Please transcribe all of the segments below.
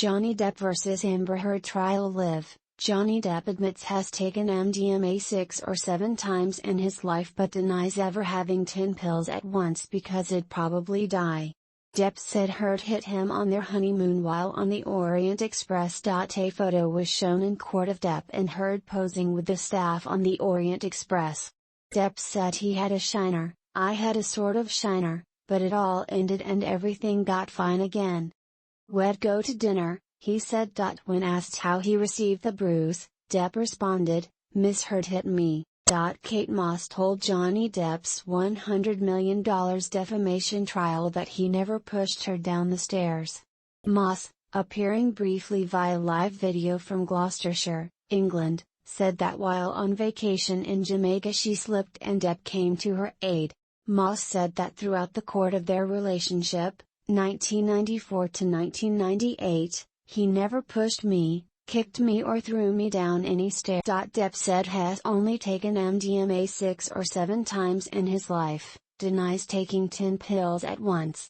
Johnny Depp vs. Amber Heard trial live. Johnny Depp admits has taken MDMA 6 or 7 times in his life but denies ever having 10 pills at once because he'd probably die. Depp said Heard hit him on their honeymoon while on the Orient Express. A photo was shown in court of Depp and Heard posing with the staff on the Orient Express. Depp said he had a shiner, "I had a sort of shiner, but it all ended and everything got fine again. We'd go to dinner," he said. When asked how he received the bruise, Depp responded, "Miss Heard hit me." Kate Moss told Johnny Depp's $100 million defamation trial that he never pushed her down the stairs. Moss, appearing briefly via live video from Gloucestershire, England, said that while on vacation in Jamaica she slipped and Depp came to her aid. Moss said that throughout the course of their relationship, 1994 to 1998, he never pushed me, kicked me or threw me down any stair. Depp said has only taken MDMA 6 or 7 times in his life, denies taking 10 pills at once.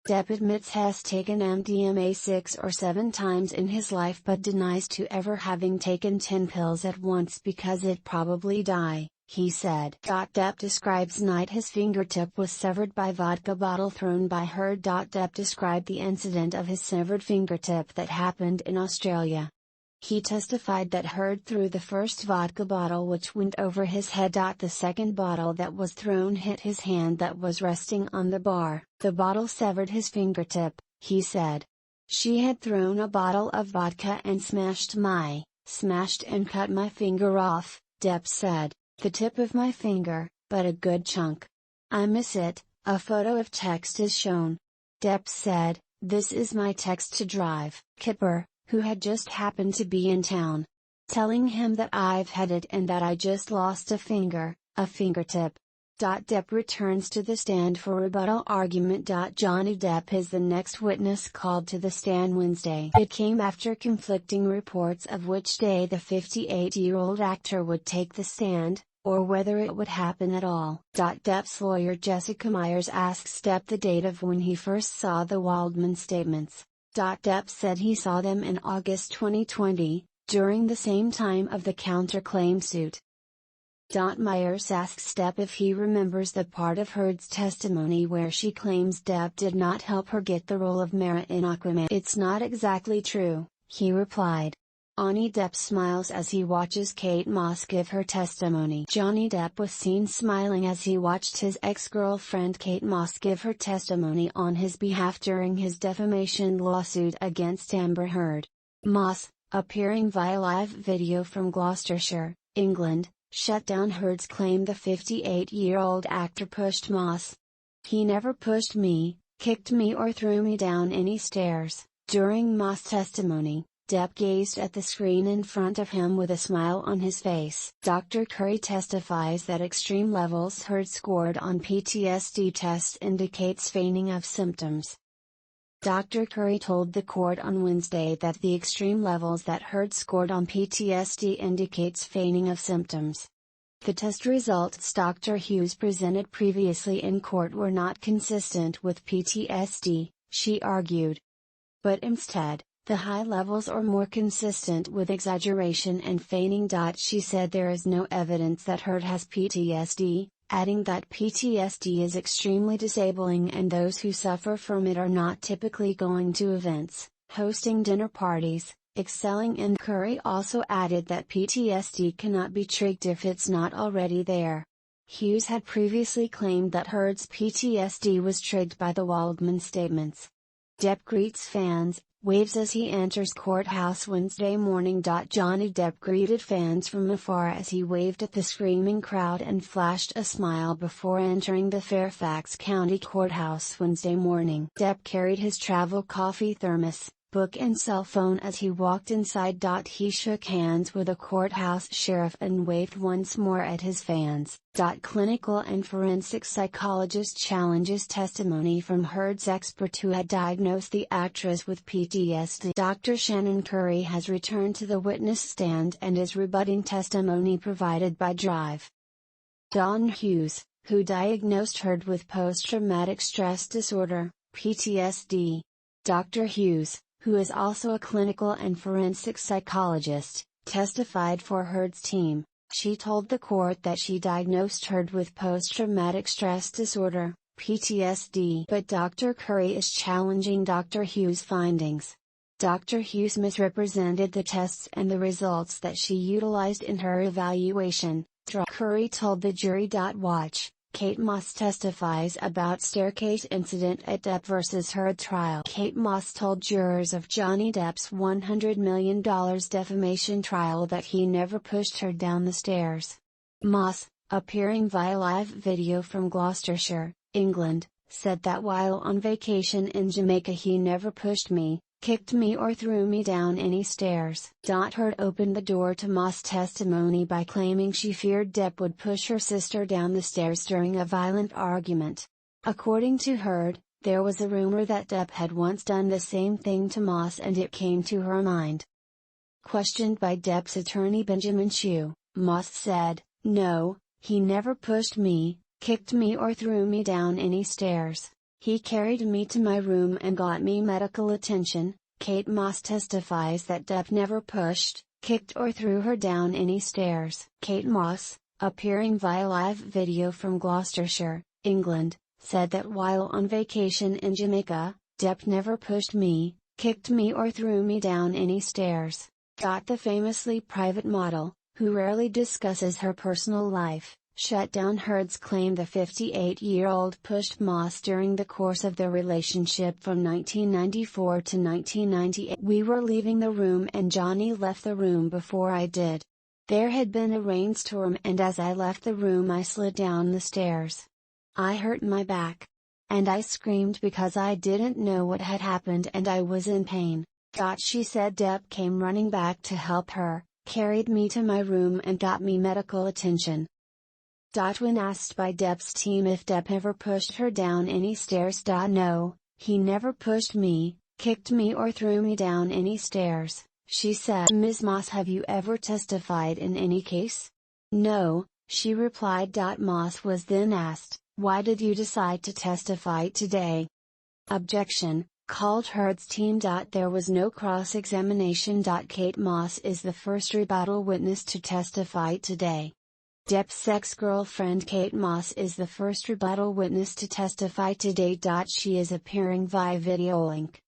Depp admits has taken MDMA 6 or 7 times in his life but denies to ever having taken 10 pills at once because he'd probably die, he said. Depp describes night his fingertip was severed by vodka bottle thrown by Heard. Depp described the incident of his severed fingertip that happened in Australia. He testified that Heard threw the first vodka bottle which went over his head. The second bottle that was thrown hit his hand that was resting on the bar. The bottle severed his fingertip, he said. She had thrown a bottle of vodka and smashed and cut my finger off, Depp said. The tip of my finger, but a good chunk. I miss it. A photo of text is shown. Depp said, "This is my text to drive Kipper, who had just happened to be in town. Telling him that I've had it and that I just lost a fingertip." Depp returns to the stand for rebuttal argument. Johnny Depp is the next witness called to the stand Wednesday. It came after conflicting reports of which day the 58-year-old actor would take the stand, or whether it would happen at all. Depp's lawyer Jessica Myers asks Depp the date of when he first saw the Waldman statements. Depp said he saw them in August 2020, during the same time of the counterclaim suit. Myers asks Depp if he remembers the part of Heard's testimony where she claims Depp did not help her get the role of Mara in Aquaman. "It's not exactly true," he replied. Johnny Depp smiles as he watches Kate Moss give her testimony. Johnny Depp was seen smiling as he watched his ex-girlfriend Kate Moss give her testimony on his behalf during his defamation lawsuit against Amber Heard. Moss, appearing via live video from Gloucestershire, England, shut down Heard's claim the 58-year-old actor pushed Moss. "He never pushed me, kicked me or threw me down any stairs." During Moss' testimony, Depp gazed at the screen in front of him with a smile on his face. Dr. Curry testifies that extreme levels Heard scored on PTSD test indicates feigning of symptoms. Dr. Curry told the court on Wednesday that the extreme levels that Heard scored on PTSD indicates feigning of symptoms. The test results Dr. Hughes presented previously in court were not consistent with PTSD, she argued. But instead, the high levels are more consistent with exaggeration and feigning. She said there is no evidence that Heard has PTSD, adding that PTSD is extremely disabling and those who suffer from it are not typically going to events, hosting dinner parties, excelling in. Curry also added that PTSD cannot be triggered if it's not already there. Hughes had previously claimed that Heard's PTSD was triggered by the Waldman statements. Depp greets fans, waves as he enters courthouse Wednesday morning. Johnny Depp greeted fans from afar as he waved at the screaming crowd and flashed a smile before entering the Fairfax County Courthouse Wednesday morning. Depp carried his travel coffee thermos, book and cell phone as he walked inside. He shook hands with a courthouse sheriff and waved once more at his fans. Clinical and forensic psychologist challenges testimony from Heard's expert who had diagnosed the actress with PTSD. Dr. Shannon Curry has returned to the witness stand and is rebutting testimony provided by Drive. Don Hughes, who diagnosed Heard with post-traumatic stress disorder, PTSD. Dr. Hughes, who is also a clinical and forensic psychologist, testified for Heard's team. She told the court that she diagnosed Heard with post-traumatic stress disorder, PTSD. But Dr. Curry is challenging Dr. Hughes' findings. Dr. Hughes misrepresented the tests and the results that she utilized in her evaluation. Curry told the jury. Watch, Kate Moss testifies about staircase incident at Depp vs. Heard trial. Kate Moss told jurors of Johnny Depp's $100 million defamation trial that he never pushed her down the stairs. Moss, appearing via live video from Gloucestershire, England, said that while on vacation in Jamaica he never pushed me, kicked me or threw me down any stairs. Heard opened the door to Moss' testimony by claiming she feared Depp would push her sister down the stairs during a violent argument. According to Heard, there was a rumor that Depp had once done the same thing to Moss and it came to her mind. Questioned by Depp's attorney Benjamin Chew, Moss said, "No, he never pushed me, kicked me or threw me down any stairs. He carried me to my room and got me medical attention." Kate Moss testifies that Depp never pushed, kicked or threw her down any stairs. Kate Moss, appearing via live video from Gloucestershire, England, said that while on vacation in Jamaica, Depp never pushed me, kicked me or threw me down any stairs. The famously private model, who rarely discusses her personal life, shut down Heard's claim the 58-year-old pushed Moss during the course of their relationship from 1994 to 1998. "We were leaving the room and Johnny left the room before I did. There had been a rainstorm and as I left the room I slid down the stairs. I hurt my back. And I screamed because I didn't know what had happened and I was in pain." She said Depp came running back to help her, carried me to my room and got me medical attention. When asked by Depp's team if Depp ever pushed her down any stairs, "No, he never pushed me, kicked me or threw me down any stairs," she said. "Ms. Moss, have you ever testified in any case?" "No," she replied. Moss was then asked, "Why did you decide to testify today?" Objection, called Heard's team. There was no cross-examination. Kate Moss is the first rebuttal witness to testify today. Depp's ex-girlfriend Kate Moss is the first rebuttal witness to testify today. She is appearing via video link.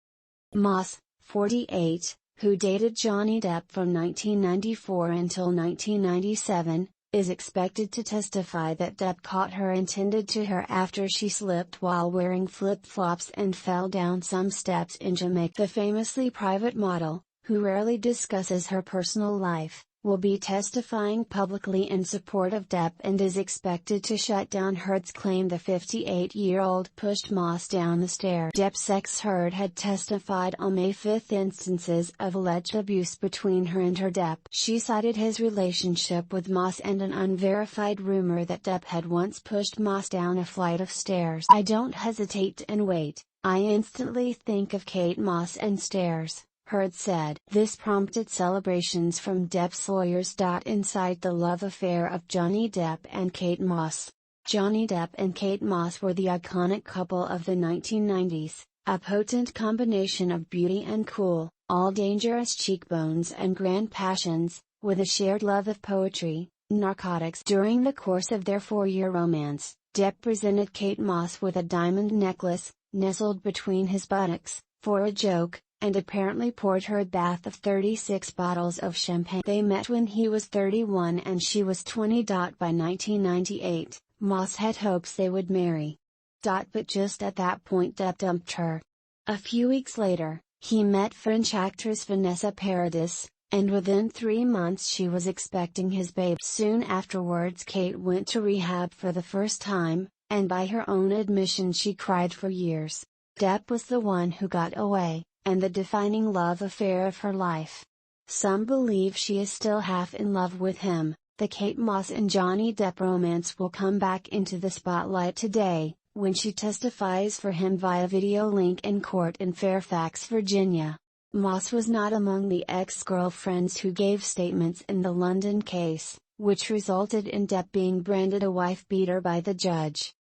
Moss, 48, who dated Johnny Depp from 1994 until 1997, is expected to testify that Depp caught her and tended to her after she slipped while wearing flip-flops and fell down some steps in Jamaica. The famously private model, who rarely discusses her personal life, will be testifying publicly in support of Depp and is expected to shut down Heard's claim the 58-year-old pushed Moss down the stairs. Depp's ex Heard had testified on May 5 instances of alleged abuse between her and Depp. She cited his relationship with Moss and an unverified rumor that Depp had once pushed Moss down a flight of stairs. "I don't hesitate and wait, I instantly think of Kate Moss and stairs," Heard said. This prompted celebrations from Depp's lawyers. Inside the love affair of Johnny Depp and Kate Moss. Johnny Depp and Kate Moss were the iconic couple of the 1990s, a potent combination of beauty and cool, all dangerous cheekbones and grand passions, with a shared love of poetry, narcotics. During the course of their 4-year romance, Depp presented Kate Moss with a diamond necklace, nestled between his buttocks, for a joke, and apparently poured her a bath of 36 bottles of champagne. They met when he was 31 and she was 20. By 1998, Moss had hopes they would marry. But just at that point Depp dumped her. A few weeks later, he met French actress Vanessa Paradis, and within 3 months she was expecting his babe. Soon afterwards Kate went to rehab for the first time, and by her own admission she cried for years. Depp was the one who got away, and the defining love affair of her life. Some believe she is still half in love with him. The Kate Moss and Johnny Depp romance will come back into the spotlight today, when she testifies for him via video link in court in Fairfax, Virginia. Moss was not among the ex-girlfriends who gave statements in the London case, which resulted in Depp being branded a wife-beater by the judge.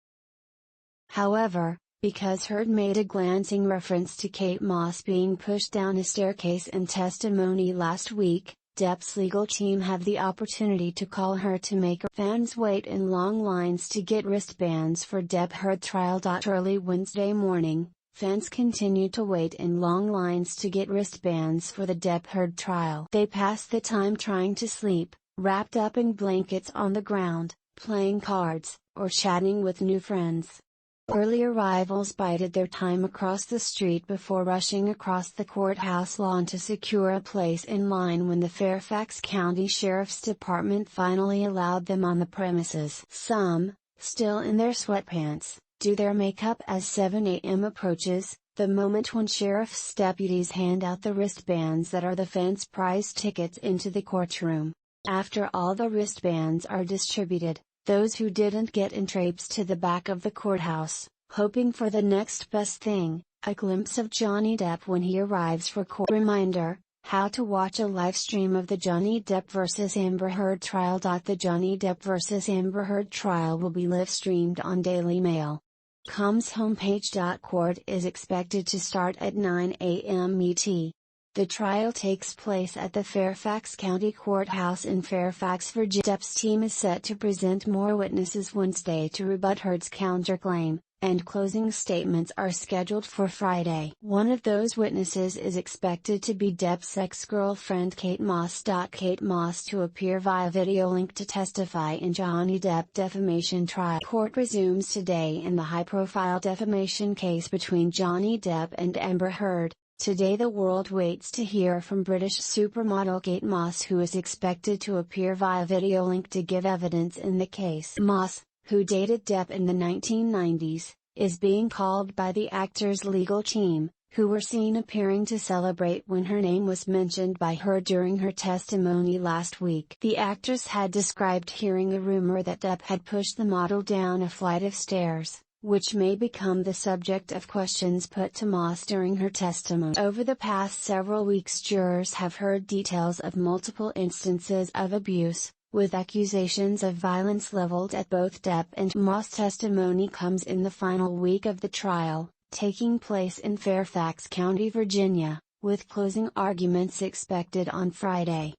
However, Because Heard made a glancing reference to Kate Moss being pushed down a staircase in testimony last week, Depp's legal team have the opportunity to call her to make fans wait in long lines to get wristbands for Depp Heard trial. Early Wednesday morning, fans continued to wait in long lines to get wristbands for the Depp Heard trial. They passed the time trying to sleep, wrapped up in blankets on the ground, playing cards, or chatting with new friends. Early arrivals bided their time across the street before rushing across the courthouse lawn to secure a place in line when the Fairfax County Sheriff's Department finally allowed them on the premises. Some, still in their sweatpants, do their makeup as 7 a.m. approaches, the moment when sheriff's deputies hand out the wristbands that are the fans' prize tickets into the courtroom. After all the wristbands are distributed, those who didn't get in traipse to the back of the courthouse, hoping for the next best thing, a glimpse of Johnny Depp when he arrives for court. Reminder, how to watch a live stream of the Johnny Depp vs. Amber Heard trial. The Johnny Depp vs. Amber Heard trial will be live streamed on Daily Mail.com's homepage. Court is expected to start at 9 a.m. ET. The trial takes place at the Fairfax County Courthouse in Fairfax, Virginia. Depp's team is set to present more witnesses Wednesday to rebut Heard's counterclaim, and closing statements are scheduled for Friday. One of those witnesses is expected to be Depp's ex-girlfriend Kate Moss. Kate Moss to appear via video link to testify in Johnny Depp defamation trial. Court resumes today in the high-profile defamation case between Johnny Depp and Amber Heard. Today the world waits to hear from British supermodel Kate Moss, who is expected to appear via video link to give evidence in the case. Moss, who dated Depp in the 1990s, is being called by the actor's legal team, who were seen appearing to celebrate when her name was mentioned by Heard during her testimony last week. The actress had described hearing a rumor that Depp had pushed the model down a flight of stairs, which may become the subject of questions put to Moss during her testimony. Over the past several weeks, jurors have heard details of multiple instances of abuse, with accusations of violence leveled at both Depp and Moss. Testimony comes in the final week of the trial, taking place in Fairfax County, Virginia, with closing arguments expected on Friday.